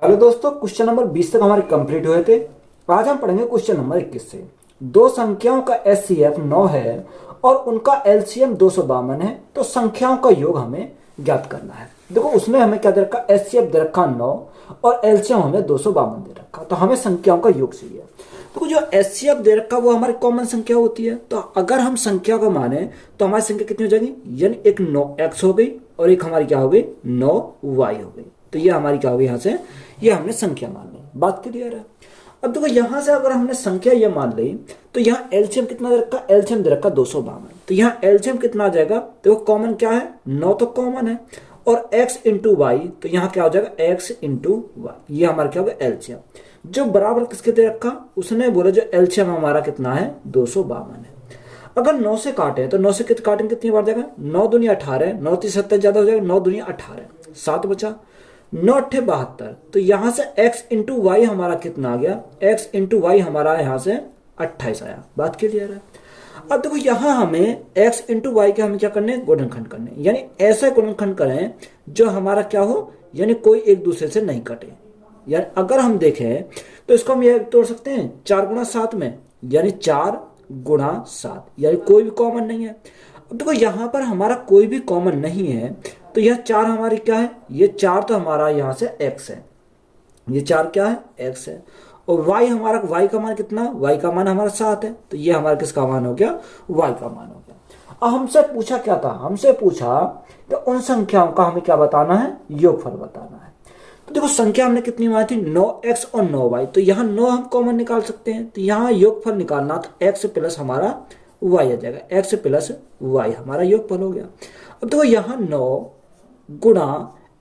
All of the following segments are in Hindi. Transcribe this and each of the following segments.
हेलो दोस्तों, क्वेश्चन नंबर 20 तक हमारे कंप्लीट हुए थे। आज हम पढ़ेंगे क्वेश्चन नंबर 21 से। दो संख्याओं का एचसीएफ 9 है और उनका एलसीएम 252 है, तो संख्याओं का योग हमें ज्ञात करना है। देखो उसमें हमें क्या दे रखा, एचसीएफ दे रखा 9 और एलसीएम हमें 252 दे रखा, तो हमें संख्याओं का योग चाहिए। तो जो एचसीएफ दे रखा वो हमारी कॉमन संख्या होती है, तो अगर हम संख्या को माने तो हमारी संख्या कितनी हो जाएगी, यानी एक 9x हो गई और एक हमारी क्या हो गई 9y हो गई। तो ये हमारी क्या होगी, यहाँ से ये हमने संख्या मान ली। बात क्लियर है। अब देखो यहां से अगर हमने संख्या ये मान ली तो यहाँ एलसीएम कितना दे रखा, एलसीएम दे रखा 252। तो यहाँ एलसीएम कितना आ जाएगा, देखो कॉमन क्या है 9 तो कॉमन है और x इंटू वाई, तो यहाँ क्या हो जाएगा x इंटू वाई, ये हमारा क्या होगा एलसीएम। जो बराबर किसके दे रखा, उसने बोला जो एलसीएम हमारा कितना है 252 है। अगर 9 से काटे तो 9 से काटेंगे कितनी बार जाएगा, 9 दूनी 18, 9 3 70 ज्यादा हो जाएगा, 9 दूनी 18, 7 बचा, 9 8 72। तो यहां से x इंटू वाई हमारा कितना आ गया, x इंटू वाई हमारा यहां से 28 आया। बात क्लियर है। अब देखो यहां हमें x इंटू वाई के हमें क्या करने, गुणनखंड करने, यानी ऐसा गुणनखंड करें जो हमारा क्या हो, यानी कोई एक दूसरे से नहीं कटे। यानी अगर हम देखें तो इसको हम ये तोड़ सकते हैं 4 गुणा 7 में, यानी 4 गुणा 7, यानी कोई भी कॉमन नहीं है। अब देखो यहां पर हमारा कोई भी कॉमन नहीं है, तो यह 4 हमारी क्या है, ये 4 तो हमारा यहां से x है, ये 4 क्या है x है, और y हमारा, y का मान कितना, y का मान हमारा 7 है, तो ये हमारा किसका मान हो गया, y का मान हो गया। अब हमसे पूछा क्या था, हमसे पूछा कि उन संख्याओं का हमें क्या बताना है, योगफल बताना है। तो देखो संख्या हमने कितनी मानी थी 9x और 9y, तो यहाँ 9 हम कॉमन निकाल सकते हैं, तो यहाँ योगफल निकालना तो x प्लस हमारा y आ जाएगा, x प्लस y हमारा योगफल हो गया। अब देखो यहाँ 9 गुणा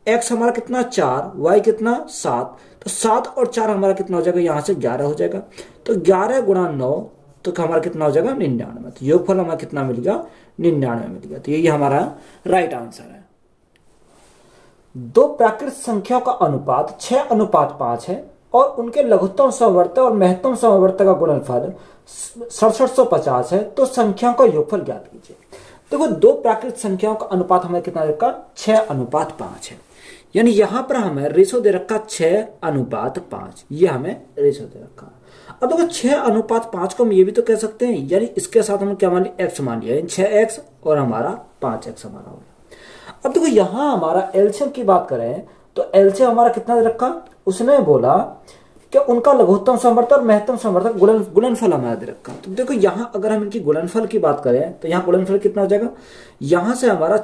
x हमारा कितना 4, y कितना 7, तो 7 और 4 हमारा कितना हो जाएगा, यहाँ से 11 हो जाएगा। तो 11 गुणा 9 तो हमारा कितना हो जाएगा 99। तो योगफल हमारा कितना मिल गया, 99 मिल गया। तो ये हमारा राइट आंसर है। दो प्राकृत संख्याओं का अनुपात 6:5 है और उनके लघुत्तम समवर्तक और महत्तम समवर्तक का गुणनफल 6750 है, तो संख्याओं का योगफल ज्ञात कीजिए। देखो दो प्राकृत संख्याओं का अनुपात हमें कितना दे रखा, 6:5 है, यानी यहां पर हमें रेशो दे रखा 6:5, ये हमें रेशो दे रखा। अब देखो 6:5 को हम ये भी तो कह सकते हैं, यानी इसके साथ हम क्या मान लिया, x मान लिया, 6x और हमारा 5x हमारा हो गया। अब देखो यहां हमारा एलसीएम की बात करें तो एलसीएम हमारा कितना दे रखा, उसने बोला कि उनका लघुत्तम समवर्तक और महत्तम समवर्तक गुणनफल हमारा दे रखा। तो देखो यहां अगर हम इनकी गुणनफल की बात करें तो यहाँ गुणनफल कितना हो जाएगा, यहां से हमारा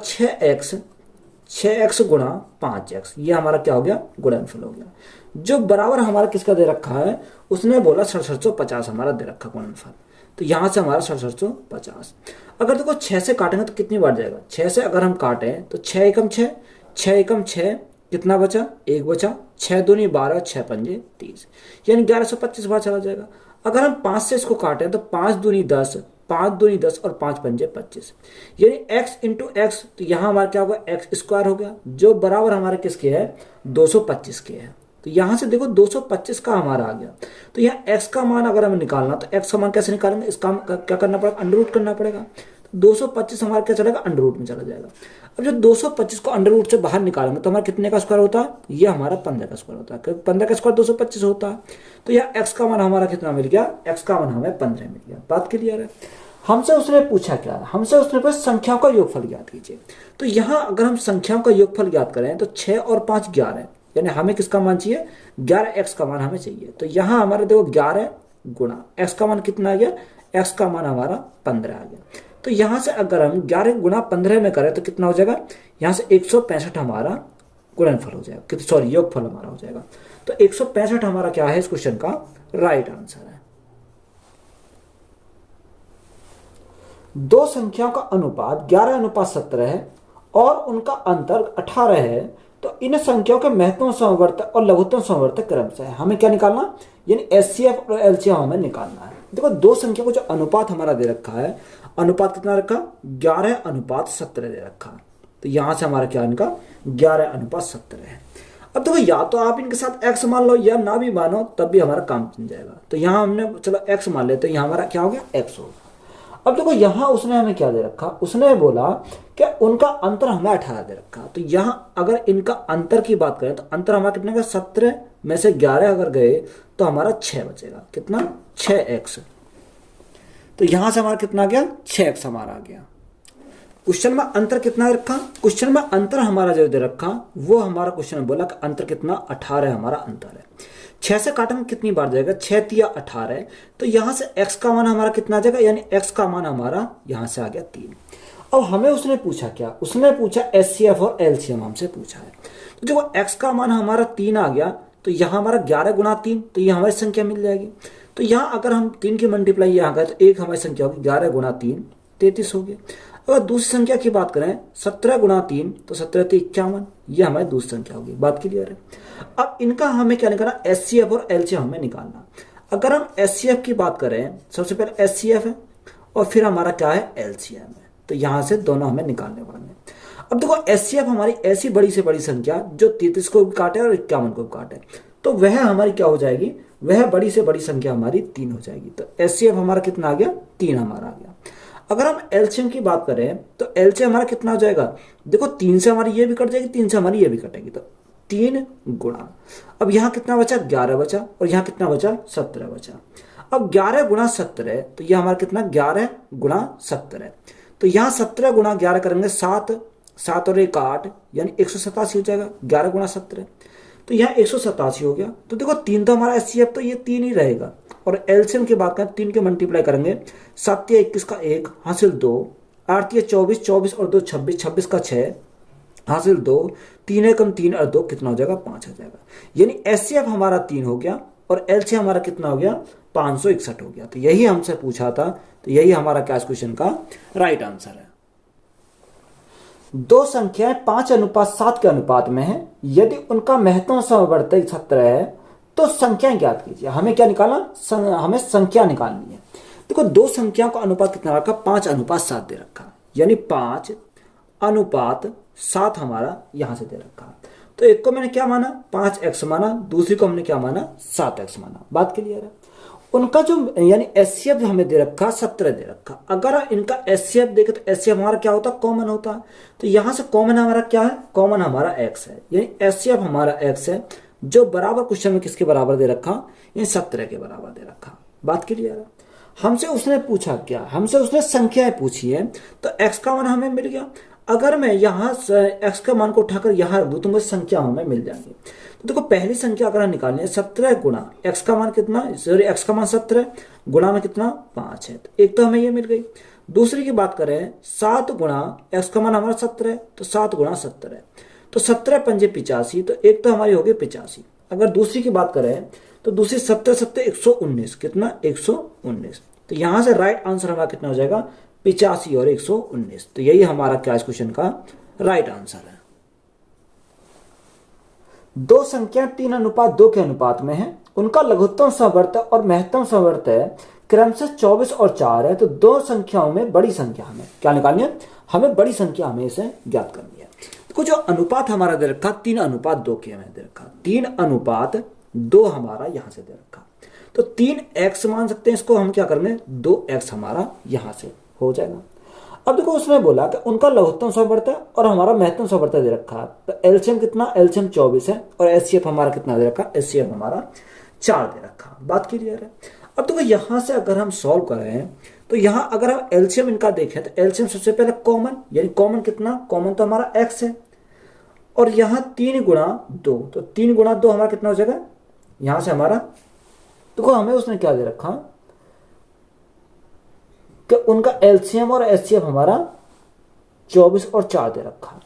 6x गुणा 5x, ये हमारा क्या हो गया, गुणनफल हो गया। जो बराबर हमारा किसका दे रखा है, उसने बोला 6750 हमारा दे रखा गुणनफल, तो यहां से हमारा 6750। अगर देखो 6 से काटेंगे तो कितनी बार जाएगा, 6 से अगर हम काटें तो 6 एकम 6, 6 एकम 6, कितना बचा, 1 बचा, 6 दूनी 12, 6 पंजे 30, यानी 1125 बार चला जाएगा। अगर हम 5 से इसको काटें तो 5 दूनी 10, 5 दूनी 10 और 5 पंजे 25, यानी x इंटू एक्स, तो यहाँ हमारा क्या होगा, x स्क्वायर हो गया, जो बराबर हमारे किसके है 225 के है। तो यहां से देखो 225 का हमारा आ गया। तो यहाँ x का मान अगर हमें निकालना तो x का मान कैसे निकालेंगे, इसका क्या करना पड़ेगा, अंडर रूट करना पड़ेगा। तो 225 हमारा क्या चलेगा, अंडर रूट में चला जाएगा। अब जब 225 को अंडर रूट से बाहर निकालेंगे तो हमारा कितने का स्क्वायर होता है, ये हमारा 15 का स्क्वायर होता है, क्योंकि 15 का स्क्वायर 225 होता है। तो यहाँ x का मान हमारा कितना मिल गया, x का मान हमें 15 मिल गया। बात क्लियर है। हमसे उसने पूछा क्या, हमसे उसने पूछा संख्याओं का योगफल ज्ञात कीजिए। तो यहाँ अगर हम संख्याओं का योगफल ज्ञात करें तो 6 और 5 11, यानी हमें किसका मान चाहिए, 11x का मान हमें चाहिए। तो यहाँ हमारे देखो 11 गुणा x का मान कितना आ गया, x का मान हमारा 15 आ गया। तो यहाँ से अगर हम 11 गुणा 15 में करें तो कितना हो जाएगा, यहाँ से 165 हमारा गुणनफल हो जाएगा, सॉरी योगफल हमारा हो जाएगा। तो 165 हमारा क्या है इस क्वेश्चन का राइट आंसर है। दो संख्याओं का अनुपात 11:17 है और उनका अंतर 18 है, तो इन संख्याओं के महत्तम समवर्तक और लघुत्तम समवर्तक क्रमशः है। हमें क्या निकालना, यानी एचसीएफ और एलसीएम हमें निकालना है। देखो दो संख्या को जो अनुपात हमारा दे रखा है, अनुपात कितना रखा, 11:17 दे रखा। तो यहां से हमारा क्या इनका 11:17 है। अब देखो या तो आप इनके साथ x मान लो या ना भी मानो तब भी हमारा काम चल जाएगा। तो यहाँ हमने चलो x मान लेते, यहाँ हमारा क्या हो गया x होगा। अब देखो यहां उसने हमें क्या दे रखा, उसने बोला कि उनका अंतर हमें 18 दे रखा। तो यहां अगर इनका अंतर की बात करें तो अंतर हमारा कितना का 17 में से 11 अगर गए तो हमारा 6 बचेगा। कितना? 6x। तो यहां से हमारा कितना आ गया? 6x हमारा आ गया। क्वेश्चन में अंतर कितना रखा? क्वेश्चन में अंतर हमारा जो दे रखा वो हमारा क्वेश्चन में बोला कि अंतर कितना? 18 हमारा अंतर है। 6 से काटेंगे कितनी बार जाएगा? 6 तिया 18। तो यहां से x का मान हमारा कितना आ जाएगा? यानी x का मान हमारा यहां से आ गया 3। अब हमें उसने पूछा क्या? उसने पूछा HCF और LCM हमसे पूछा है। तो जब x का मान हमारा 3 आ गया तो यहाँ हमारा 11 गुणा 3, तो ये हमारी संख्या मिल जाएगी। तो यहाँ अगर हम 3 की मल्टीप्लाई यहाँ करें तो एक हमारी संख्या होगी 11 गुणा 3 33 हो गया। अगर दूसरी संख्या की बात करें 17 गुणा 3 तो 17 3 51, ये हमारी दूसरी संख्या होगी। बात क्लियर है? अब इनका हमें क्या निकालना? HCF और LCM हमें निकालना। अगर हम HCF की बात करें, सबसे पहले HCF है और फिर हमारा क्या है? LCM है। तो यहां से दोनों हमें निकालने पड़ेंगे। अब देखो HCF हमारी ऐसी बड़ी से बड़ी संख्या जो 33 को भी काटे और 51 को भी काटे, तो वह हमारी क्या हो जाएगी? वह बड़ी से बड़ी संख्या हमारी 3 हो जाएगी। तो HCF हमारा कितना आ गया? 3 हमारा आ गया। अगर हम LCM की बात करें तो LCM हमारा कितना हो जाएगा? देखो 3 से हमारी ये भी कट जाएगी, 3 से हमारी ये भी कटेगी, तो 3 गुणा, अब यहाँ कितना बचा? 11 बचा, और यहाँ कितना बचा? 17 बचा। अब 11 गुणा 17, तो ये हमारा कितना? 11 गुणा 17। तो यहाँ 17 गुणा 11 करेंगे 7, 7 और 1 8, यानी 187 हो जाएगा 11 गुणा 17। तो यहाँ 187 हो गया। तो देखो 3 तो हमारा HCF, तो ये 3 ही रहेगा। और LCM की बात करें 3 के मल्टीप्लाई करेंगे, 7 या 21 का 1 हासिल 2, 8 या 24, 24 और 2 26, 26 का 6 हासिल 2, 3 एकम 3 और 2 कितना हो जाएगा? 5 हो जाएगा। यानी HCF हमारा 3 हो गया और LCM हमारा कितना हो गया? 561 हो गया। तो यही हमसे पूछा था, तो यही हमारा क्या क्वेश्चन का राइट आंसर है। दो संख्याएं 5:7 के अनुपात में है, यदि उनका महत्तम समवर्ती 17 है तो संख्याएं ज्ञात कीजिए। हमें क्या निकालना? हमें संख्या निकालनी है। देखो दो संख्याओं का अनुपात कितना रखा? 5:7 दे रखा, यानी 5:7 हमारा यहां से दे रखा। तो एक को मैंने क्या माना? 5x माना, दूसरी को हमने क्या माना? 7x माना। बात क्लियर है? उनका जो यानी HCF हमें दे रखा 17 दे रखा। अगर इनका HCF देखे तो HCF हमारा क्या होता? कॉमन होता है। तो यहां से कॉमन हमारा क्या है? कॉमन हमारा x है, यानी HCF हमारा x है, जो बराबर क्वेश्चन में किसके बराबर दे रखा? यानी 17 के बराबर दे रखा। बात क्लियर है? हमसे उसने पूछा क्या? हमसे उसने संख्याएं पूछी है, तो x का मान हमें मिल गया। अगर मैं यहाँ x का मान को उठाकर यहाँ रख दूं तो मुझे संख्या हमें मिल जाएगी। तो देखो पहली संख्या अगर हम निकालनी है 17 गुणा x का मान कितना? सॉरी x का मान 17 गुणा में कितना? 5 है, तो एक तो हमें ये मिल गई। दूसरी की बात करें 7 गुणा x का मान हमारा 17 है, तो 7 गुणा 17 है, तो 17 पंजे 85, तो एक तो हमारी होगी 85। अगर दूसरी की बात करें तो दूसरी 17 17 119, कितना? 119। तो यहां से राइट आंसर हमारा कितना हो जाएगा? 85 और 119। तो यही हमारा क्या इस क्वेश्चन का राइट आंसर है। दो संख्या 3:2 के अनुपात में है, उनका लघुत्तम समवर्ती और महत्तम समवर्ती क्रमशः 24 और 4 है। तो दो संख्याओं में बड़ी संख्या हमें क्या निकालनी है? हमें बड़ी संख्या हमें इसे ज्ञात करनी है। तो जो अनुपात हमारा दे रखा 3:2 के हमें दे रखा, 3:2 हमारा यहां से दे रखा, तो 3x मान सकते हैं इसको हम क्या करेंगे? 2x हमारा यहां से हो जाएगा। अब देखो उसने बोला कि उनका लघुत्तम समवर्ती और हमारा महत्तम समवर्ती दे रखा है, तो LCM कितना? LCM 24 है, और HCF हमारा कितना दे रखा? HCF हमारा 4 दे रखा। बात क्लियर है? अब देखो यहां से अगर हम सॉल्व करें तो यहां अगर हम LCM इनका देखें तो LCM सबसे पहले कॉमन, यानी कॉमन कितना? कॉमन तो हमारा x है, और यहां 3 गुणा 2, तो 3 गुणा 2 हमारा कितना हो जाएगा? यहां से हमारा देखो हमें उसने क्या दे रखा कि उनका LCM और HCF हमारा 24 और 4 दे रखा।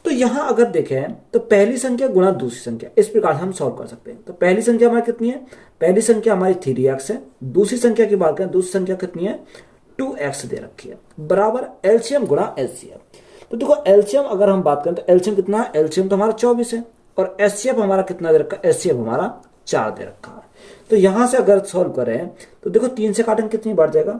तो यहां अगर देखें तो पहली संख्या गुणा दूसरी संख्या, इस प्रकार हम सॉल्व कर सकते हैं। तो पहली संख्या हमारी कितनी है? पहली संख्या हमारी 3x है। दूसरी संख्या की बात करें, दूसरी संख्या कितनी है? 2x दे रखी है, बराबर LCM गुणा HCF। तो देखो LCM अगर हम बात करें तो LCM कितना है? LCM तो हमारा 24 है, और HCF हमारा कितना दे रखा? HCF हमारा 4 दे रखा है। तो यहां से अगर सॉल्व करें तो देखो 3 से काटेंगे कितनी बढ़ जाएगा?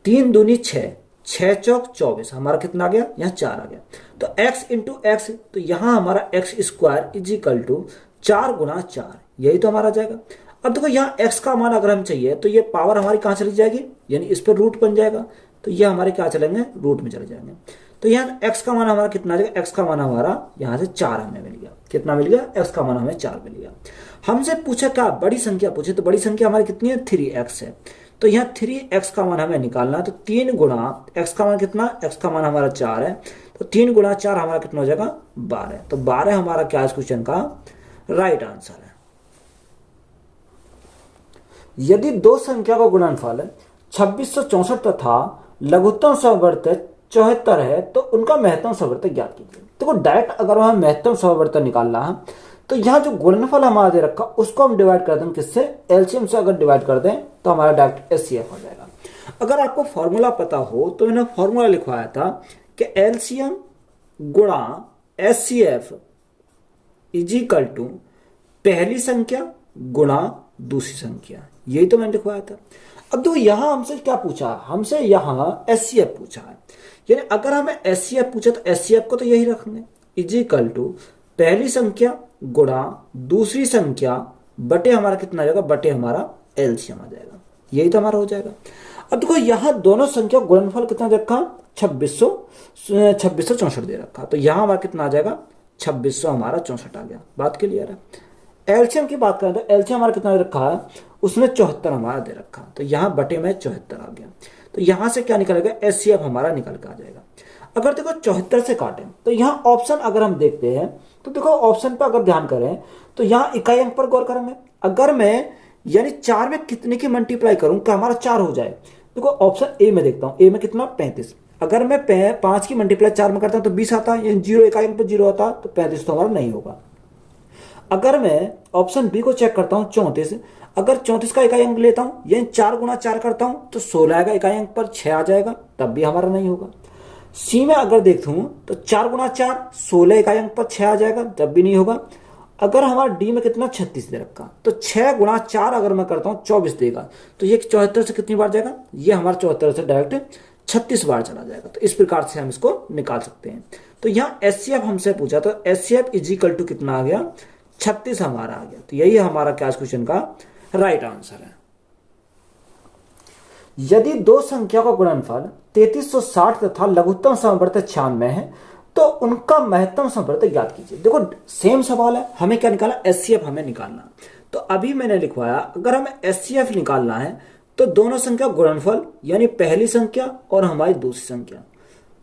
3 दूनी 6, 6 चौक 24, हमारा कितना आ गया? यहाँ 4 आ गया। तो x इंटू एक्स, तो यहां हमारा x square is equal to 4 गुणा 4, यही तो हमारा जाएगा। अब देखो यहाँ x का मान अगर हम चाहिए तो ये पावर हमारी कहां चली जाएगी? यानी इस पर रूट बन जाएगा, तो ये हमारे क्या चलेंगे, रूट में चले जाएंगे। तो यहाँ x का मान हमारा कितना आ जाएगा, x का मान हमारा यहाँ से 4 हमें मिल गया। कितना मिल गया, x का मान हमें 4 मिल गया। हमसे पूछा क्या, बड़ी संख्या पूछे, तो बड़ी संख्या हमारी कितनी है, 3x है। तो यहाँ 3x का मान हमें निकालना है। तो 3 गुणा x का मान कितना, x का मान हमारा 4 है, तो 3 गुणा 4 हमारा कितना हो जाएगा, 12। तो 12 हमारा क्या इस क्वेश्चन का राइट आंसर है। यदि दो संख्या का गुणनफल 2664 तथा लघुत्तम समवर्त 74 है तो उनका महत्तम समवर्त ज्ञात कीजिए। देखो डायरेक्ट अगर हमें महत्तम समवर्त निकालना है तो यहाँ जो गुणनफल हमारा दे रखा उसको हम डिवाइड कर दें किससे, एलसीएम से अगर डिवाइड कर दें तो हमारा डायरेक्ट एचसीएफ हो जाएगा। अगर आपको फॉर्मूला पता हो तो मैंने फॉर्मूला लिखवाया था कि एलसीएम गुणा एचसीएफ इज इक्वल टू पहली संख्या गुणा दूसरी संख्या, यही तो मैंने लिखवाया था। अब देखो यहां हमसे क्या पूछा, हमसे यहां एचसीएफ पूछा है, यानी अगर हमें एचसीएफ पूछे तो एचसीएफ को तो यही रखेंगे, इज इक्वल टू पहली संख्या गुणा दूसरी संख्या बटे हमारा कितना आ जाएगा, बटे हमारा एलसीएम आ जाएगा, यही तो हमारा हो जाएगा। अब देखो यहां दोनों संख्या गुणनफल कितना दे रखा, 2664 दे रखा, तो यहां हमारा कितना आ जाएगा, 2600 हमारा 64 आ गया। बात क्लियर है। एलसीएम की बात करें तो एलसीएम हमारा कितना दे रखा है, उसने 74 हमारा दे रखा, तो यहां बटे में 74 आ गया। तो यहां से क्या निकलेगा, एचसीएफ हमारा निकल के आ जाएगा। अगर देखो 74 से काटें तो यहाँ ऑप्शन अगर हम देखते हैं तो देखो ऑप्शन पर अगर ध्यान करें तो यहाँ इकाई अंक पर गौर करेंगे। अगर मैं यानी 4 में कितने की मल्टीप्लाई करूं कि हमारा 4 हो जाए, देखो ऑप्शन ए में देखता हूं, ए में कितना 35। अगर मैं 5 की मल्टीप्लाई 4 में करता हूं तो 20 आता है, यानी 0 इकाई अंक पर 0 आता, तो 35 तो हमारा नहीं होगा। अगर मैं ऑप्शन बी को चेक करता हूं 34, अगर 34 का इकाई अंक लेता हूं यानी 4 गुणा 4 करता हूं तो 16 का इकाई अंक पर 6 आ जाएगा, तब भी हमारा नहीं होगा। सी में अगर देखता हूं तो 4 गुणा 4 16 इकाई अंक पर 6 आ जाएगा, तब भी नहीं होगा। अगर हमारा डी में कितना 36 दे रखा, तो 6 गुणा 4 अगर मैं करता हूं 24 देगा, तो ये 74 से कितनी बार जाएगा, ये हमारा 74 से डायरेक्ट 36 बार चला जाएगा। तो इस प्रकार से हम इसको निकाल सकते हैं। तो यहाँ एचसीएफ हमसे पूछा, तो एचसीएफ इज इक्वल टू कितना आ गया, 36 हमारा आ गया। तो यही हमारा क्या क्वेश्चन का राइट आंसर है। यदि दो संख्या का गुणनफल 3360 तथा लघुत्तम समवर्त 96 है तो उनका महत्तम समवर्त ज्ञात कीजिए। देखो सेम सवाल है, हमें क्या निकालना, एचसीएफ हमें निकालना। तो अभी मैंने लिखवाया अगर हमें एचसीएफ निकालना है तो दोनों संख्या गुणनफल यानी पहली संख्या और हमारी दूसरी संख्या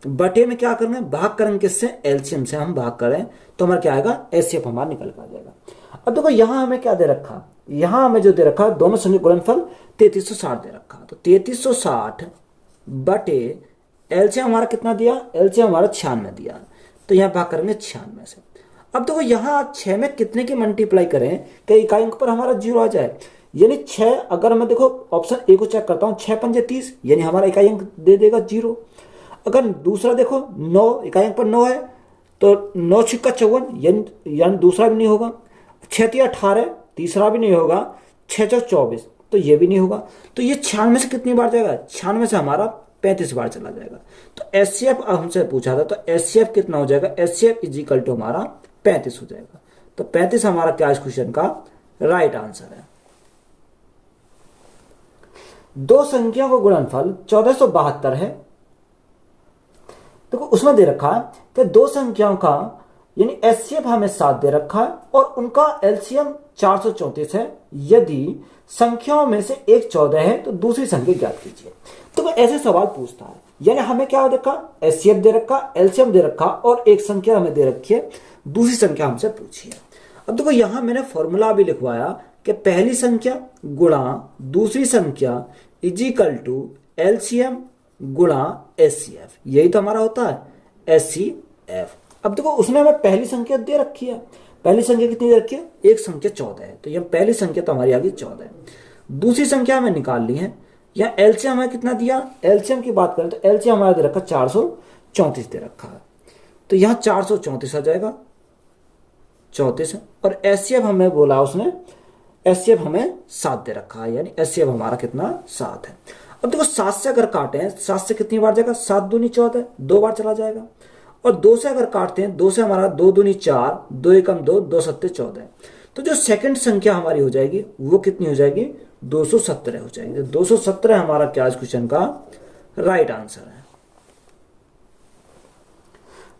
बटे में क्या करेंगे, भाग करेंगे किससे, एलसीएम से हम भाग करें तो हमारा क्या आएगा, एचसीएफ हमारा निकल कर आ जाएगा। अब देखो यहां हमें क्या दे रखा, यहां हमें जो दे रखा दोनों संख्या गुणनफल 3360 दे रखा, तो 3360 बटे एलसीएम हमारा कितना दिया, एलसीएम हमारा 96 दिया, तो यहां भाग करेंगे 96 से। अब देखो यहां 6 में कितने की मल्टीप्लाई करें कि इकाई अंक पर हमारा 0 आ जाए, यानी 6 अगर मैं देखो ऑप्शन ए को चेक करता हूं, 6 पंजे 30 यानी हमारा इकाई अंक दे देगा 0। अगर दूसरा देखो 9 इकाई अंक पर 9 है तो 9 छिक्का 54 यानी दूसरा भी नहीं होगा। 6 तिया 18 तीसरा भी नहीं होगा। 6 चौक 24 तो ये भी नहीं होगा। तो ये 96 से कितनी बार जाएगा, 96 से हमारा 35 बार चला जाएगा। तो एचसीएफ हमसे पूछा था, तो एचसीएफ कितना हो जाएगा, एचसीएफ इज इक्वल टू हमारा 35 हो जाएगा। तो 35 हमारा क्या इस क्वेश्चन का राइट आंसर है। दो संख्याओं का गुणनफल 1472 है, देखो उसमें दे रखा है कि दो संख्याओं का यानी एचसीएफ हमें 7 दे रखा है और उनका एलसीएम 434 है। यदि संख्याओं में से एक 14 है तो दूसरी संख्या ज्ञात कीजिए। तो ऐसे सवाल पूछता है, यानी हमें क्या दे रखा, एचसीएफ दे रखा, एलसीएम दे रखा और एक संख्या हमें दे रखी है, दूसरी संख्या हमसे पूछी है। अब देखो यहां मैंने फॉर्मूला भी लिखवाया कि पहली संख्या गुणा दूसरी संख्या इज इक्वल टू एलसीएम गुणा एचसीएफ, यही तो हमारा होता है एचसीएफ। अब देखो उसने हमें पहली संख्या दे रखी है, पहली संख्या कितनी दे रखी है, एक संख्या 14 है, तो यह पहली संख्या तो हमारी आ गई 14 है। दूसरी संख्या हमें निकाल ली है, या एलसीएम हमें कितना दिया, एलसीएम की बात करें तो एलसीएम हमारा दे रखा 434 दे रखा है, तो यहाँ 434 आ जाएगा 34 है। और एचसीएफ हमें बोला उसने, एचसीएफ हमें 7 दे रखा है, यानी एचसीएफ हमारा कितना 7 है। अब देखो 7 से अगर काटे हैं, 7 से कितनी बार जाएगा, 7 दूनी 14 2 बार चला जाएगा। और 2 से अगर काटते हैं, 2 से हमारा 2 दूनी 4 2 एकम 2 2 सत्ते 14, तो जो सेकंड संख्या हमारी हो जाएगी वो कितनी हो जाएगी, 217 हो जाएगी। तो 217 हमारा क्या इस क्वेश्चन का राइट आंसर है।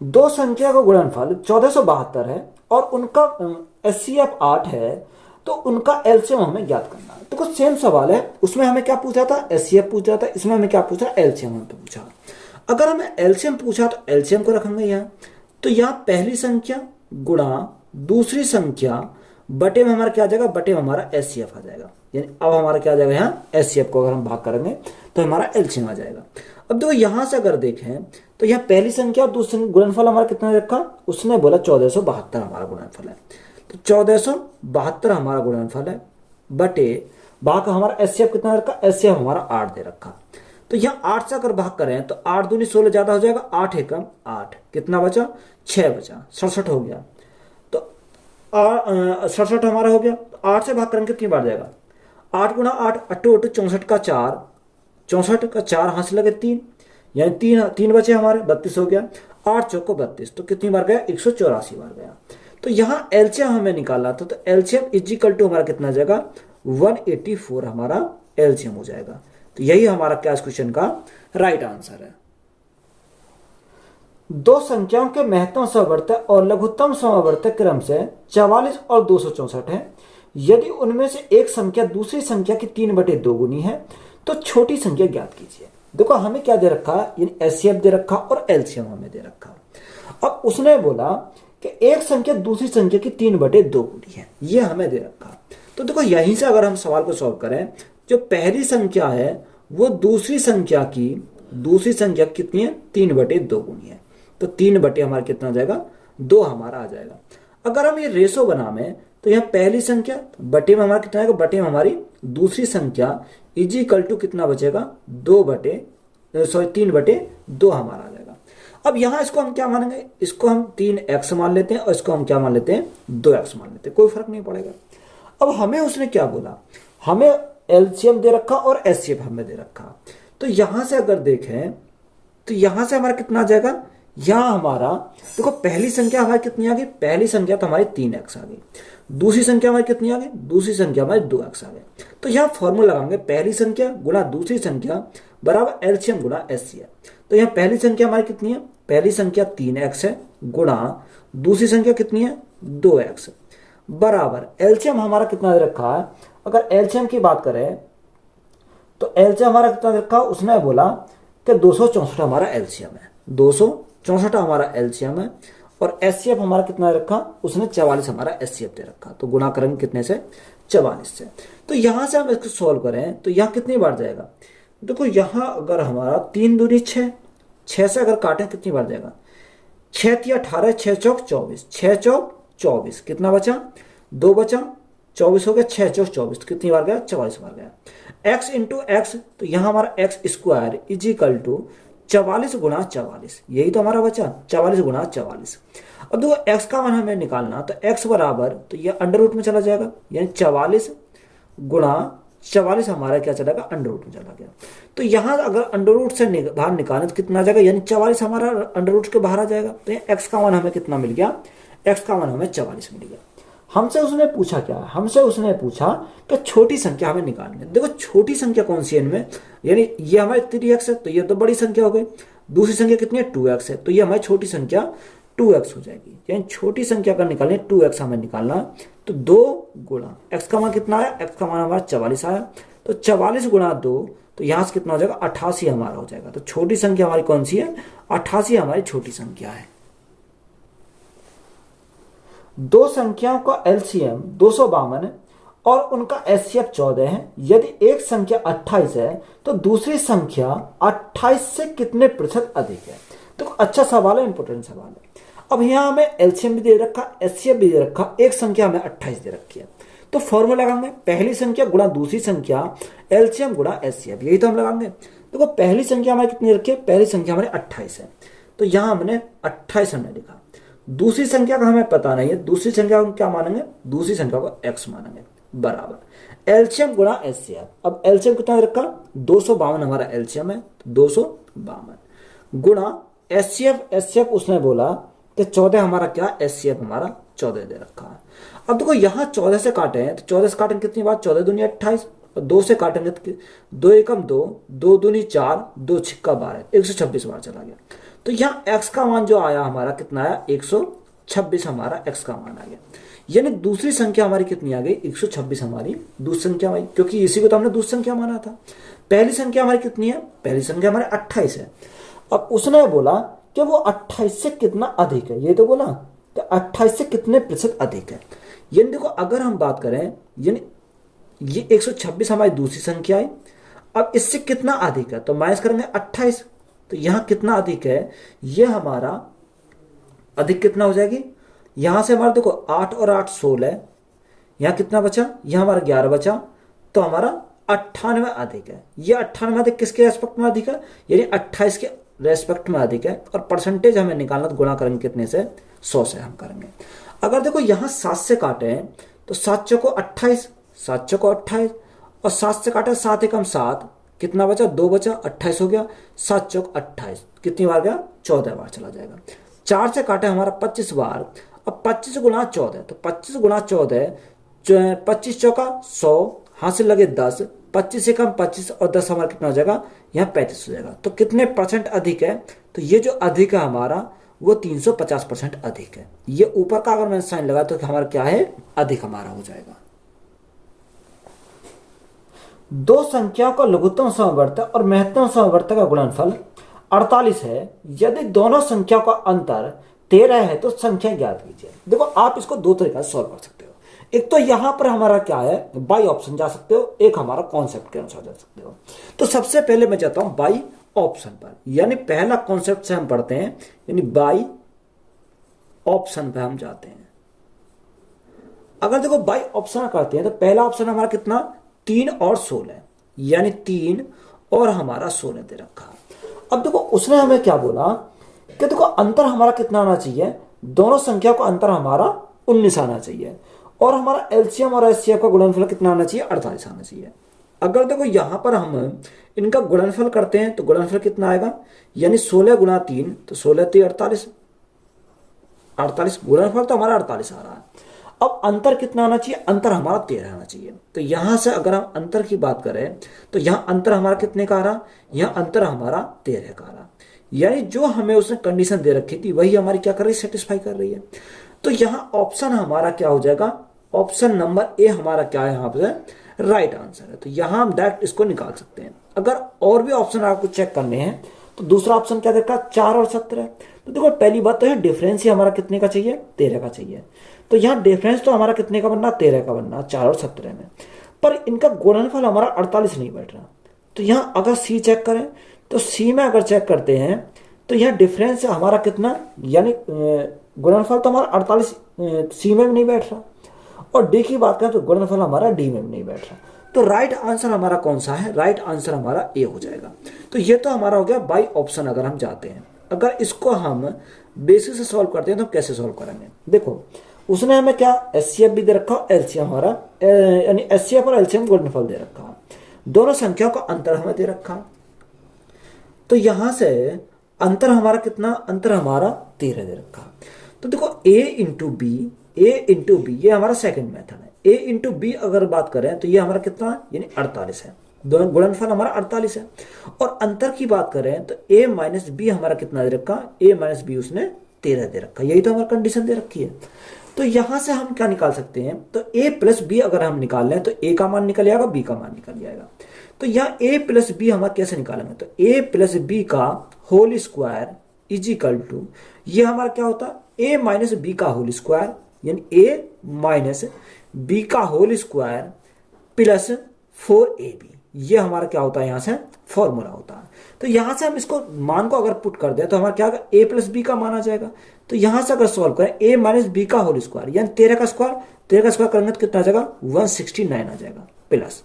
दो संख्या का गुणनफल 1472 है और उनका एचसीएफ 8 है, तो उनका एलसीएम हमें ज्ञात करना है। तो कुछ सेम सवाल है, उसमें हमें क्या पूछा था, एचसीएफ पूछा था, इसमें हमें क्या पूछा, एलसीएम हमें पूछा। अगर हमें एलसीएम पूछा तो एलसीएम को रखेंगे यहाँ, तो यहाँ पहली संख्या गुणा दूसरी संख्या बटे में हमारा क्या आ जाएगा, बटे में हमारा एचसीएफ आ जाएगा। यानी अब हमारा क्या आ जाएगा, यहाँ एचसीएफ को अगर हम भाग करेंगे तो हमारा एलसीएम आ जाएगा। अब देखो यहाँ से अगर देखें तो यहाँ पहली संख्या और दूसरी गुणनफल हमारा कितना रखा, उसने बोला 1472 हमारा गुणनफल है, तो 1472 हमारा गुणनफल है बटे भाग हमारा एचसीएफ कितना रखा, एचसीएफ हमारा 8 दे रखा। तो यहाँ 8 से अगर भाग करें तो 8 दूनी 16 ज्यादा हो जाएगा, 8 एकम 8, कितना बचा, 6 बचा, 67 हो गया। तो 67 हमारा हो गया। 8 से भाग करेंगे कितनी बार जाएगा, 8 गुणा 8 अट्ठो 64 का 4, 64 का 4 हाथ से लगे 3, यानी 3 बचे हमारे, 32 हो गया। 8 चौको 32, तो कितनी बार गया, 184 बार गया। तो यहाँ एलसीएम हमें निकालना था, तो एलसीएम इजिकल टू हमारा कितना जाएगा, 184 हमारा एलसीएम हो जाएगा। तो यही हमारा क्या क्वेश्चन का राइट आंसर है। दो संख्याओं के महत्तम समवर्तक और लघुत्तम समवर्तक क्रम से 44 और 264 है। यदि उनमें से एक संख्या दूसरी संख्या की 3/2 गुनी है तो छोटी संख्या ज्ञात कीजिए। देखो हमें क्या दे रखा, यानी एचसीएफ दे रखा और एलसीएम हमें दे रखा। अब उसने बोला कि एक संख्या दूसरी संख्या की 3/2 गुनी है, ये हमें दे रखा। तो देखो यहीं से अगर हम सवाल को सॉल्व करें, जो पहली संख्या है वो दूसरी संख्या कितनी है, 3/2 गुनी है, तो 3 हमारा कितना आ जाएगा, 2 हमारा आ जाएगा। अगर हम ये रेशो बनावें तो यहाँ पहली संख्या बटे में हमारा कितना आएगा, बटे में हमारी दूसरी संख्या इजिकल टू कितना बचेगा, 3/2 हमारा आ जाएगा। अब यहाँ इसको हम क्या मानेंगे, इसको हम 3x मान लेते हैं और इसको हम क्या मान लेते हैं, 2x मान लेते हैं, कोई फर्क नहीं पड़ेगा। अब हमें उसने क्या बोला, हमें एलसीएम दे रखा और एचसीएफ हमें दे रखा। तो यहां से अगर देखें तो यहां से हमारा कितना आ जाएगा, यहां हमारा देखो पहली संख्या हमारी कितनी आ गई, पहली संख्या तो हमारी 3x आ गई, दूसरी संख्या हमारी कितनी आ गई, दूसरी संख्या हमारी 2x आ गई। तो यहाँ फॉर्मूला लगाएंगे, पहली संख्या गुणा दूसरी संख्या बराबर एलसीएम गुणा एचसीएफ। तो यहाँ पहली संख्या हमारी कितनी है, पहली संख्या 3x है गुणा दूसरी संख्या कितनी है, 2x बराबर एलसीएम हमारा कितना दे रखा है। अगर एलसीएम की बात करें तो एलसीएम हमारा कितना दे रखा, उसने बोला कि 264 हमारा एलसीएम है, 264 हमारा एलसीएम है। और एचसीएफ हमारा कितना दे रखा, उसने 44 हमारा एचसीएफ दे रखा। तो गुणा करेंगे कितने से, 44 से। तो यहां से हम इसको सॉल्व करें तो यहाँ कितनी बार जाएगा, देखो यहाँ अगर हमारा 3 दूनी 6, 6 से अगर काटें कितनी बार जाएगा, 6 × 18, 6 चौक 24, 6 चौक 24, कितना बचा, 2 बचा, 24 हो गया, 6 चौक 24, तो कितनी बार गया, 44 बार गया। x इंटू एक्स, तो यहाँ हमारा x स्क्वायर इजिकल टू 44 गुणा 44, यही तो हमारा बचा, 44 गुणा 44। अब देखो x का मान हमें निकालना, तो x बराबर, तो ये अंडर रूट में चला जाएगा, यानी 44 गुणा 44 हमारा क्या चला गया, अंडर रूट में चला गया। तो यहाँ अगर अंडर रूट से बाहर निकालें तो कितना आ जाएगा, यानी 44 हमारा अंडर रूट के बाहर आ जाएगा। तो यहाँ x का मान हमें कितना मिल गया, x का मान हमें 44 मिल गया। हमसे उसने पूछा क्या, हमसे उसने पूछा कि छोटी संख्या हमें निकालनी है। देखो छोटी संख्या कौन सी है इनमें, यानी ये हमारे 3x है, तो ये तो बड़ी संख्या हो गई। दूसरी संख्या कितनी है, 2x है, तो ये हमारी छोटी संख्या 2x हो जाएगी। यानी छोटी संख्या का निकालनी, 2x हमें निकालना, तो 2 गुणा x का मान कितना आया, x का मान हमारा 44 आया, तो 44 गुणा 2, तो यहाँ से कितना हो जाएगा, 88 हमारा हो जाएगा। तो छोटी संख्या हमारी कौन सी है, 88 हमारी छोटी संख्या है। दो संख्याओं का एलसीएम 252 और उनका एचसीएफ 14 है। यदि एक संख्या 28 है तो दूसरी संख्या 28 से कितने प्रतिशत अधिक है। तो अच्छा सवाल है, इंपोर्टेंट सवाल है। अब यहाँ हमें एलसीएम भी दे रखा, एचसीएफ भी दे रखा, एक संख्या हमें 28 दे रखी है। तो फॉर्मूला लगाएंगे, पहली संख्या गुणा दूसरी संख्या एलसीएम गुणा एचसीएफ, यही तो हम लगाएंगे। देखो पहली संख्या हमारी कितनी रखी है, पहली संख्या हमारी 28 है, तो यहाँ हमने 28 हमने लिखा। दूसरी संख्या का हमें पता नहीं है, दूसरी संख्या को क्या मानेंगे, दूसरी संख्या को x मानेंगे, बराबर एलसीएम गुणा एचसीएफ। अब एलसीएम कितना रखा, 252 हमारा एलसीएम है, 252 गुणा एचसीएफ, एचसीएफ उसने बोला कि 14 हमारा क्या, एचसीएफ हमारा 14 दे रखा है। अब देखो यहाँ 14 से काटे हैं, तो 14 से काटें कितनी बार, 14 दूनी 28, और 2 से काटेंगे तो 2 एकम 2, 2 दूनी 4, 2 छिक्का 12, 126 बार चला गया। तो यहाँ x का मान जो आया हमारा कितना आया, 126 हमारा x का मान आ गया। यानी दूसरी संख्या हमारी कितनी आ गई, 126 हमारी दूसरी संख्या हमारी, क्योंकि इसी को तो हमने दूसरी संख्या माना था। पहली संख्या हमारी कितनी है, पहली संख्या हमारी 28 है। अब उसने बोला कि वो 28 से कितना अधिक है, ये तो बोला कि 28 से कितने प्रतिशत अधिक है। यानी देखो अगर हम बात करें, यानी ये 126 हमारी दूसरी संख्या है, अब इससे कितना अधिक है तो माइनस करेंगे 28, तो यहां कितना अधिक है, ये हमारा अधिक कितना हो जाएगी, यहां से हमारा देखो 8 और 8 16, यहां कितना बचा, यहां हमारा 11 बचा, तो हमारा 98 अधिक है। ये 98 अधिक किसके रेस्पेक्ट में अधिक है, यानी 28 के रेस्पेक्ट में अधिक है। और परसेंटेज हमें निकालना, तो गुणा करेंगे कितने से, 100 से हम करेंगे। अगर देखो यहां 7 से काटे हैं तो 7 चौको 28, 7 चौको 28, और 7 से काटे 7 एकम 7, कितना बचा, 2 बचा, 28 हो गया, 7 चौक 28, कितनी बार गया, 14 बार चला जाएगा। 4 से काटे हमारा 25 बार, अब 25 गुणा 14, तो 25 गुणा 14, 25 चौका 100, हाथ से लगे 10, 25 से कम 25, और 10 हमारा कितना हो जाएगा, यहाँ 35 हो जाएगा। तो कितने परसेंट अधिक है, तो ये जो अधिक है हमारा वो 350% अधिक है। ये ऊपर का अगर मैं साइन लगा तो हमारा क्या है, अधिक हमारा हो जाएगा। दो संख्याओं का लघुत्तम समवर्तक और महत्तम समवर्तक का गुणनफल 48 है। यदि दोनों संख्याओं का अंतर 13 है तो संख्या ज्ञात कीजिए। देखो आप इसको दो तरीका से सॉल्व कर सकते हो। एक तो यहां पर हमारा क्या है, बाई ऑप्शन जा सकते हो, एक हमारा कॉन्सेप्ट के अनुसार जा सकते हो। तो सबसे पहले मैं जाता हूं बाई ऑप्शन पर, यानी पहला कॉन्सेप्ट से हम पढ़ते हैं, यानी बाई ऑप्शन पर हम जाते हैं। अगर देखो बाई ऑप्शन करते हैं तो पहला ऑप्शन हमारा कितना, 3 और 16, यानी 3 और हमारा 16 दे रखा। अब देखो उसने हमें क्या बोला कि देखो अंतर हमारा कितना आना चाहिए, दोनों संख्या का अंतर हमारा 19 आना चाहिए, और हमारा एलसीएम और एचसीएफ का गुणनफल कितना आना चाहिए, 48 आना चाहिए। अगर देखो यहां पर हम इनका गुणनफल करते हैं तो गुणनफल कितना आएगा, यानी 16 गुणा 3, तो 16 3 48, 48 गुणनफल तो हमारा 48 आ रहा है। अब अंतर कितना आना चाहिए, अंतर हमारा 13 आना चाहिए। तो यहां से अगर हम अंतर की बात करें तो यहां अंतर हमारा कितने का आ रहा, यहां अंतर हमारा 13 का आ रहा, यानी जो हमें उसने कंडीशन दे रखी थी वही हमारी क्या कर रही है, सेटिस्फाई कर रही है। तो यहां ऑप्शन हमारा क्या हो जाएगा, ऑप्शन नंबर ए हमारा क्या है, यहां पर राइट आंसर है। तो यहां हम डायरेक्ट इसको निकाल सकते हैं। अगर और भी ऑप्शन आपको चेक करने हैं तो दूसरा ऑप्शन क्या देखा, 4 और 17। तो देखो पहली बात तो है डिफरेंस ही हमारा कितने का चाहिए, 13 का चाहिए। तो यहाँ डिफरेंस तो हमारा कितने का बनना, 13 का बनना, 4 और 17 में। पर इनका गुणनफल हमारा 48 नहीं बैठ रहा। तो यहाँ अगर सी चेक करें तो सी में अगर चेक करते हैं तो यहाँ डिफरेंस हमारा कितना, यानी गुणनफल तो हमारा 48 सी में भी नहीं बैठ रहा, और डी की बात करें तो गुणनफल हमारा डी में भी नहीं बैठ रहा। तो राइट आंसर हमारा कौन सा है, राइट आंसर हमारा ए हो जाएगा। तो ये तो हमारा हो गया बाई ऑप्शन। अगर हम जाते हैं, अगर इसको हम बेसिस से सॉल्व करते हैं तो कैसे सॉल्व करेंगे, देखो उसने हमें क्या एचसीएफ भी दे रखा, एलसीएम हमारा यानी एचसीएफ और एलसीएम गुणनफल दे रखा, दोनों संख्याओं का अंतर हमें दे रखा। तो यहां से अंतर हमारा कितना, अंतर हमारा 13 दे रखा। तो देखो a इंटू बी, ये हमारा सेकंड मेथड है। a इंटू बी अगर बात करें तो ये हमारा कितना, यानी 48 है, दोनों गुणनफल हमारा 48 है। और अंतर की बात करें तो a माइनस बी हमारा कितना दे रखा, a माइनस बी उसने 13 दे रखा। यही तो हमारी कंडीशन दे रखी है। तो यहां से हम क्या निकाल सकते हैं, तो a प्लस बी अगर हम निकाल लें तो a का मान निकल जाएगा, b का मान निकल जाएगा। तो यहाँ a प्लस बी हम कैसे निकालेंगे, तो a प्लस बी का whole square is equal to, ये हमारा क्या होता है, a माइनस बी का होल स्क्वायर, यानी a माइनस बी का होल स्क्वायर प्लस 4ab, ये हमारा क्या होता है, यहां से फॉर्मूला होता है। तो यहां से हम इसको मान को अगर पुट कर दें तो हमारा क्या होगा, a प्लस बी का मान आ जाएगा। तो यहां से अगर सॉल्व करें a माइनस बी का होल स्क्वायर, यानी 13 का स्क्वायर करेंगे तो कितना आ जाएगा, 169 आ जाएगा, प्लस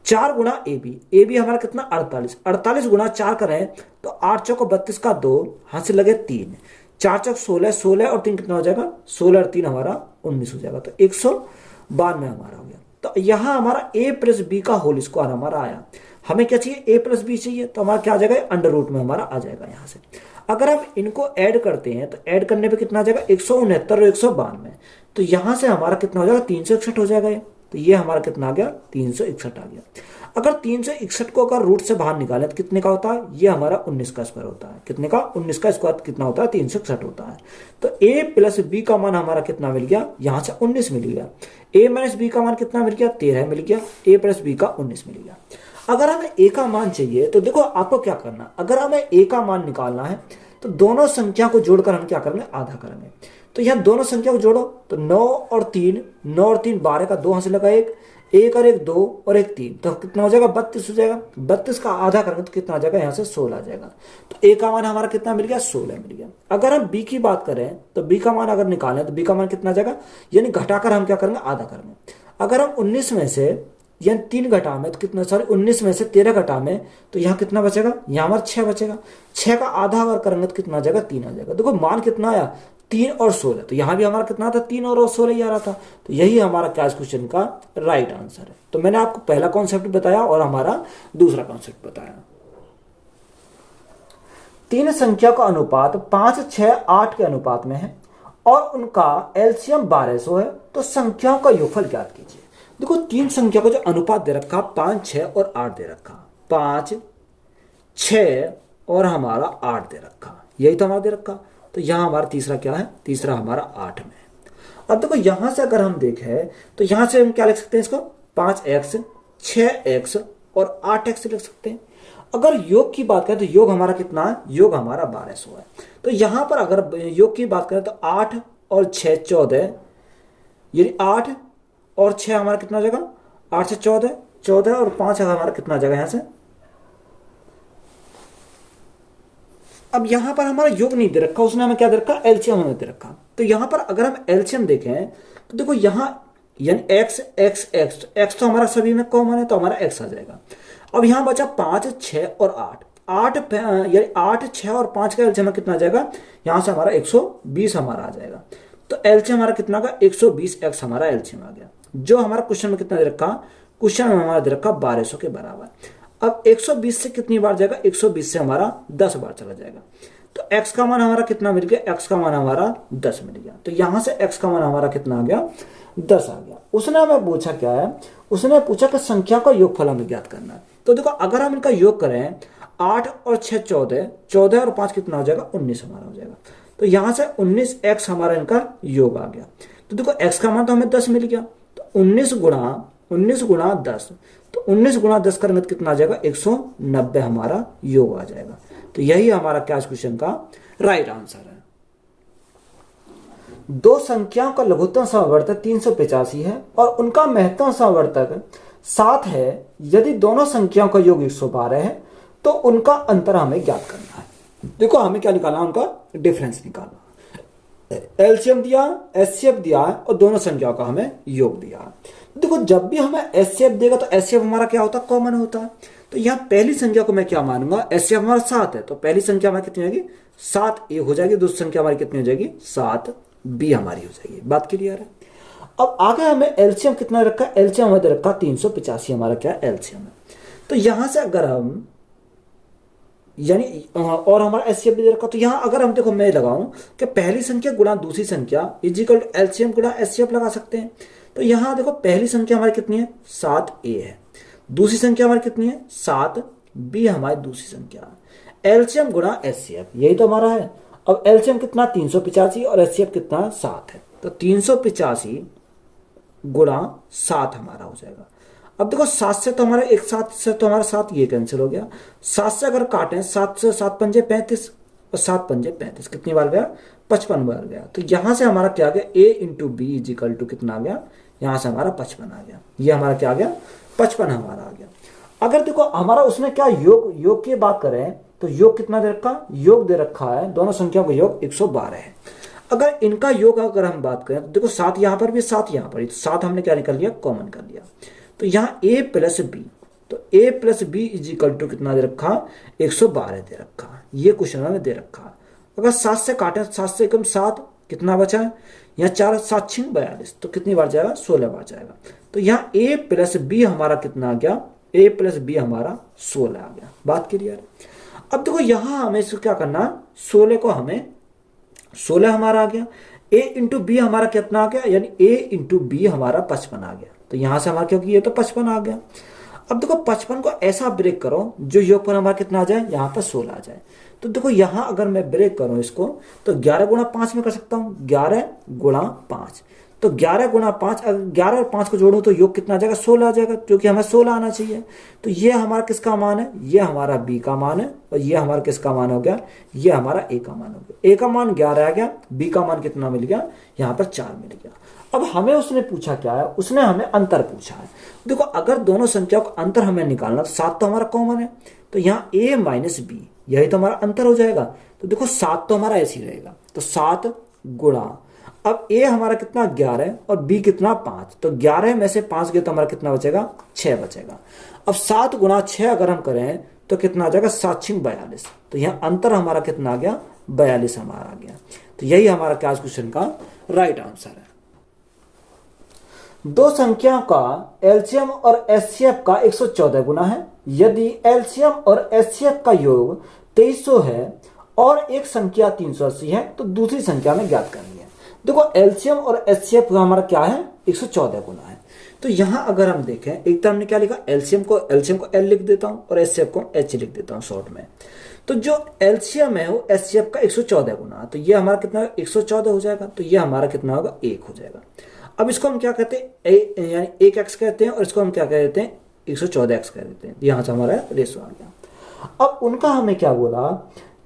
4 गुणा ए बी हमारा कितना 48 गुणा 4 करें तो 8 चौक 32 का 2, हाथ से लगे 3, 4 चौक 16 और 3 कितना हो जाएगा, 16 और 3 हमारा 19 हो जाएगा। तो 192 हमारा हो गया। तो यहां हमारा a प्लस बी का होल स्क्वायर हमारा आया। हमें क्या चाहिए, a प्लस बी चाहिए, तो हमारा क्या आ जाएगा, अंडर रूट में हमारा आ जाएगा। यहां से अगर हम इनको ऐड करते हैं तो ऐड करने पे कितना आ जाएगा, 169 और 192। तो यहां से हमारा कितना हो जाएगा, 361 हो जाएगा। तो ये हमारा कितना आ गया 361 आ गया। अगर 361 को अगर रूट से बाहर निकालें तो कितने का होता है, ये हमारा 19 का स्क्वायर होता है। कितने का, 19 का स्क्वायर कितना होता है, 361 होता है। तो a प्लस बी का मान हमारा कितना मिल गया, यहां से 19 मिल गया। a माइनस बी का मान कितना मिल गया, 13 मिल गया। a प्लस बी का 19 मिल गया। अगर हमें a का मान चाहिए तो देखो आपको क्या करना, अगर हमें a का मान निकालना है तो दोनों संख्या को जोड़कर हम क्या करेंगे, आधा करेंगे। तो यहाँ दोनों संख्या को जोड़ो तो 9 और 3, 9 और 3 12 का 2 हाथ से लगा 1, 1 और 1 2 और 1 3, तो कितना हो जाएगा 32 हो जाएगा। 32 का आधा करेंगे तो कितना आ जाएगा, यहाँ से 16 आ जाएगा। तो ए का मान हमारा कितना मिल गया, 16 मिल गया। अगर हम बी की बात करें तो बी का मान अगर निकालें तो बी का मान कितना आ जाएगा, यानी घटाकर हम क्या करेंगे, आधा करेंगे। अगर हम 19 में से यानी 3 घटा में तो कितना, सॉरी 19 में से 13 घटा में तो यहाँ कितना बचेगा, यहाँ हमारा 6 बचेगा। 6 का आधा अगर करेंगे तो कितना आ जाएगा, 3 आ जाएगा। देखो मान कितना आया, 3 और 16, तो यहाँ भी हमारा कितना था, 3 और 16 ही आ रहा था। तो यही हमारा क्या क्वेश्चन का राइट आंसर है। तो मैंने आपको पहला कॉन्सेप्ट बताया और हमारा दूसरा कॉन्सेप्ट बताया। 3 संख्या का अनुपात 5, 6, 8 के अनुपात में है और उनका एलसीएम 1200 है, तो संख्याओं का योगफल ज्ञात कीजिए। देखो 3 संख्या को जो अनुपात दे रखा, 5, 6 और 8 दे रखा, 5, 6 और हमारा 8 दे रखा, यही तो हमारा दे रखा। तो यहां हमारा तीसरा क्या है, तीसरा हमारा 8 में है। अब देखो यहां से अगर हम देखें तो यहां से हम क्या लिख सकते हैं इसको, 5x, 6x और 8x लिख सकते हैं। अगर योग की बात करें तो योग हमारा कितना है, योग हमारा 1200 है। तो यहां पर अगर योग की बात करें तो 8 और 6 14, यानी 8 और 6 हमारा कितना हो जाएगा, 8 से 14, 14 और 5 हमारा कितना आ जाएगा यहां से। अब यहां पर हमारा योग नहीं दे रखा, उसने हमें क्या दे रखा, एलसीएम हमें दे रखा। तो यहां पर अगर हम एलसीएम देखें तो देखो यहां यानी x x x, x तो हमारा सभी में कॉमन है तो हमारा x आ जाएगा। अब यहां बचा 5, 6 और 8 यानी 8, 6 और 5 का एलसीएम कितना आ जाएगा, यहां से हमारा 120 हमारा आ जाएगा। तो एलसीएम हमारा कितना का 120x हमारा एलसीएम आ गया। जो हमारा क्वेश्चन में कितना दे रखा, क्वेश्चन में हमारा दे रखा 1200 के बराबर। अब 120 से कितनी बार जाएगा, 120 से हमारा 10 बार चला जाएगा। तो x का मान हमारा कितना मिल गया, x का मान हमारा 10 मिल गया। तो यहां से x का मान हमारा कितना आ गया, 10 आ गया। उसने हमें पूछा क्या है, उसने पूछा कि संख्या का योगफल हमें ज्ञात करना है। तो देखो अगर हम इनका योग करें 8 और 6 14, 14 और 5 कितना हो जाएगा, 19 हमारा हो जाएगा। तो यहां से 19x हमारा इनका योग आ गया। तो देखो x का मान तो हमें 10 मिल गया, तो 19 गुणा 10, तो 19 गुणा 10 करेंगे तो कितना आ जाएगा, 190 हमारा योग आ जाएगा। तो यही हमारा क्या क्वेश्चन का राइट आंसर है। दो संख्याओं का लघुत्तम समवर्तक 385 है और उनका महत्तम समवर्तक 7 है। यदि दोनों संख्याओं का योग 112 है तो उनका अंतर हमें ज्ञात करना है। देखो हमें क्या निकालना है, उनका डिफरेंस निकालना। एलसीएम दिया, एचसीएफ दिया और दोनों संख्याओं का हमें योग दिया। देखो जब भी हमें एचसीएफ देगा तो एचसीएफ हमारा क्या होता है, कॉमन होता है। तो यहाँ पहली संख्या को मैं क्या मानूंगा, एचसीएफ हमारा 7 है, तो पहली संख्या हमारी कितनी होगी, 7a हो जाएगी। दूसरी संख्या हमारी कितनी हो जाएगी, 7b हमारी हो जाएगी। बात क्लियर है। अब आगे हमें एलसीएम कितना रखा, एलसीएम हमें रखा 385 हमारा क्या एलसीएम है। तो यहां से अगर हम यानी और हमारा एचसीएफ भी दे रखा, तो यहां अगर हम देखो मैं लगाऊं कि पहली संख्या गुणा दूसरी संख्या इजिकल एलसीएम गुणा एचसीएफ लगा सकते हैं। तो यहां देखो पहली संख्या हमारी कितनी है, 7a है। दूसरी संख्या हमारी कितनी है, 7b हमारी दूसरी संख्या। एलसीएम गुणा एचसीएफ यही तो हमारा है। अब एलसीएम कितना 385 और एचसीएफ कितना 7 है, तो 385 गुणा 7 हमारा हो जाएगा। अब देखो 7 से तो हमारा एक 7 से तो हमारा 7 ये कैंसिल हो गया। 7 से अगर काटें, 7 से 7 पंजे 35 और 7 पंजे 35, कितनी बार गया, 55 बार गया। तो यहां से हमारा क्या आ गया, a into B is equal to कितना आ गया, यहां से हमारा 55 आ गया। ये हमारा क्या आ गया, 55 हमारा आ गया। अगर देखो हमारा उसने क्या योग की बात करें तो योग कितना दे रखा, योग दे रखा है दोनों संख्याओं का योग 112 है। अगर इनका योग अगर हम बात करें तो देखो 7 यहां पर भी, 7 यहां पर, 7 हमने क्या निकल लिया, कॉमन कर लिया। तो यहाँ a प्लस बी, तो a plus B is equal to कितना दे रखा, 112 दे रखा। ये क्वेश्चन में दे रखा। अगर 7 से काटे, 7 से कम 7 कितना बचा है, यहाँ 4 7 6 42, तो कितनी बार जाएगा, 16 बार जाएगा। तो यहाँ a प्लस बी हमारा कितना आ गया, a प्लस बी हमारा 16 आ गया। बात क्लियर है। अब देखो यहाँ हमें इसको क्या करना, 16 को हमें 16 हमारा आ गया, a इंटू बी हमारा कितना आ गया, यानी a इंटू बी हमारा 55 आ गया। तो तो यहाँ से हमारा क्योंकि ये तो 55 आ गया। अब देखो 55 को ऐसा ब्रेक करो जो योगफल हमारा कितना आ जाए, यहाँ पर 16 आ जाए। तो देखो यहाँ अगर मैं ब्रेक करूँ इसको तो 11 गुणा 5 में कर सकता हूँ, 11 गुणा 5। तो 11 गुणा 5, अगर 11 और 5 को जोड़ूं तो योग कितना आ जाएगा, 16 आ जाएगा, क्योंकि हमें 16 आना चाहिए। तो ये हमारा किसका मान है, ये हमारा बी का मान है, और ये हमारा किसका मान हो गया, ये हमारा ए का मान हो गया। ए का मान 11 आ गया, बी का मान कितना मिल गया, यहाँ पर 4 मिल गया। अब हमें उसने पूछा क्या है, उसने हमें अंतर पूछा है। देखो अगर दोनों संख्याओं का अंतर हमें निकालना, तो 7 तो हमारा कॉमन है, तो यहाँ a माइनस बी, यही तो हमारा अंतर हो जाएगा। तो देखो 7 तो हमारा ऐसे ही रहेगा, तो 7 गुणा, अब a हमारा कितना 11 और b कितना 5, तो 11 में से 5 गए तो हमारा कितना बचेगा, 6 बचेगा। अब 7 गुणा 6 अगर हम करें तो कितना आ जाएगा, 7 6 42। तो यहाँ अंतर हमारा कितना आ गया, 42 हमारा आ गया। तो यही हमारा क्या क्वेश्चन का राइट आंसर है। दो संख्याओं का एलसीएम और एचसीएफ का 114 गुना है। यदि एलसीएम और एचसीएफ का योग 2300 है और एक संख्या 380 है तो दूसरी संख्या में ज्ञात करनी है। देखो एलसीएम और एचसीएफ का हमारा क्या है, 114 गुना है। तो यहां अगर हम देखें, एक तो हमने क्या लिखा, एलसीएम को एल लिख देता हूं और एचसीएफ को एच लिख देता हूं शॉर्ट में। तो जो एलसीएम है वो एचसीएफ का 114 गुना, तो ये हमारा कितना 114 हो जाएगा, तो ये हमारा कितना होगा, 1 हो जाएगा। अब इसको हम क्या कहते हैं, यानी 1x कहते हैं, और इसको हम क्या कह देते हैं, 114x कह देते हैं। यहां से हमारा रेशो आ गया। अब उनका हमें क्या बोला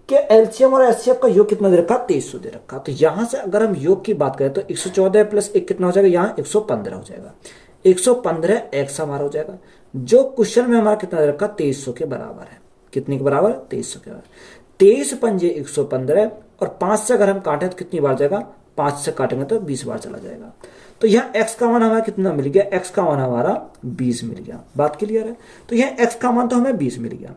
कि एलसीएम और एचसीएफ का योग कितना दे रखा, 2300 दे रखा। तो यहां से अगर हम योग की बात करें तो 114 प्लस 1 कितना हो जाएगा, यहाँ 115 हो जाएगा। 115x हमारा हो जाएगा, जो क्वेश्चन में हमारा कितना दे रखा, 2300 के बराबर है। कितने के बराबर, 2300 के बराबर। 23 पंजे 115, और 5 से अगर हम काटें तो कितनी बार जाएगा, 5 से काटेंगे तो 20 बार चला जाएगा। तो यहाँ x का मान हमारा कितना मिल गया, x का मान हमारा 20 मिल गया। बात क्लियर है। तो यहाँ x का मान तो हमें 20 मिल गया।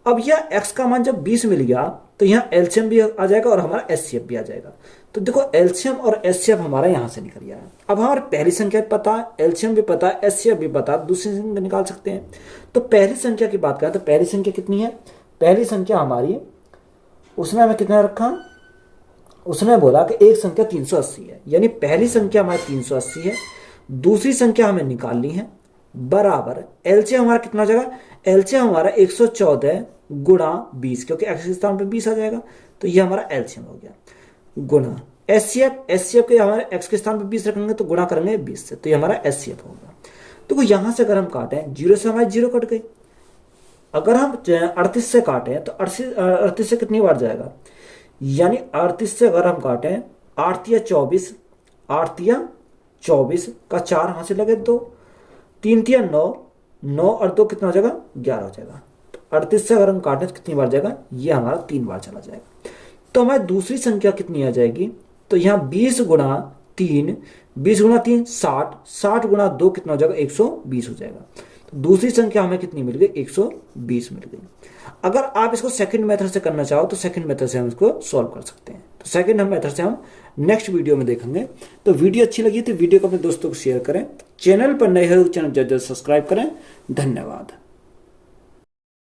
अब यह x का मान जब 20 मिल गया तो यहाँ एलसीएम भी आ जाएगा और हमारा एचसीएफ भी आ जाएगा। तो देखो एलसीएम और एचसीएफ हमारा यहाँ से निकल गया है। अब हमारे पहली संख्या पता है, एलसीएम भी पता है, एचसीएफ भी पता है, दूसरी संख्या निकाल सकते हैं। तो पहली संख्या की बात करें तो पहली संख्या कितनी है, पहली संख्या हमारी, उसने हमें कितना रखा, उसने बोला कि एक संख्या 380 है, यानी पहली संख्या हमारी 380 है, दूसरी संख्या हमें निकालनी है, बराबर एलसीएम हमारा कितना हो जाएगा, एलसीएम हमारा 114 गुणा 20, क्योंकि एक्स के स्थान पे 20 आ जाएगा, तो ये हमारा एलसीएम हो गया, गुणा एचसीएफ के हमारे एक्स के स्थान पे 20 रखेंगे तो गुणा करेंगे 20 से, तो ये हमारा एचसीएफ होगा। तो यहां से अगर हम काटें, 0 से हमारी 0 कट गई। अगर हम 38 से काटें तो 38 से कितनी बार जाएगा, यानी 38 से अगर हम काटें, 8 या 24, 8 या 24 का 4 हाथ से लगे 2, 3 या 9, 9 और 2 कितना हो जाएगा, 11 हो जाएगा। तो 38 से अगर हम काटें तो कितनी बार जाएगा, ये हमारा 3 बार चला जाएगा। तो हमारी दूसरी संख्या कितनी आ जाएगी, तो यहाँ 20 गुणा 3, 20 गुणा 3 60, 60 गुणा 2 कितना हो जाएगा, 120 हो जाएगा। तो दूसरी संख्या हमें कितनी मिल गई, 120 मिल गई। अगर आप इसको सेकंड मेथड से करना चाहो तो सेकंड मेथड से हम इसको सॉल्व कर सकते हैं। तो सेकंड मेथड से हम नेक्स्ट वीडियो में देखेंगे। तो वीडियो अच्छी लगी तो वीडियो को अपने दोस्तों को शेयर करें, चैनल पर नए हो चैनल जल्द सब्सक्राइब करें। धन्यवाद।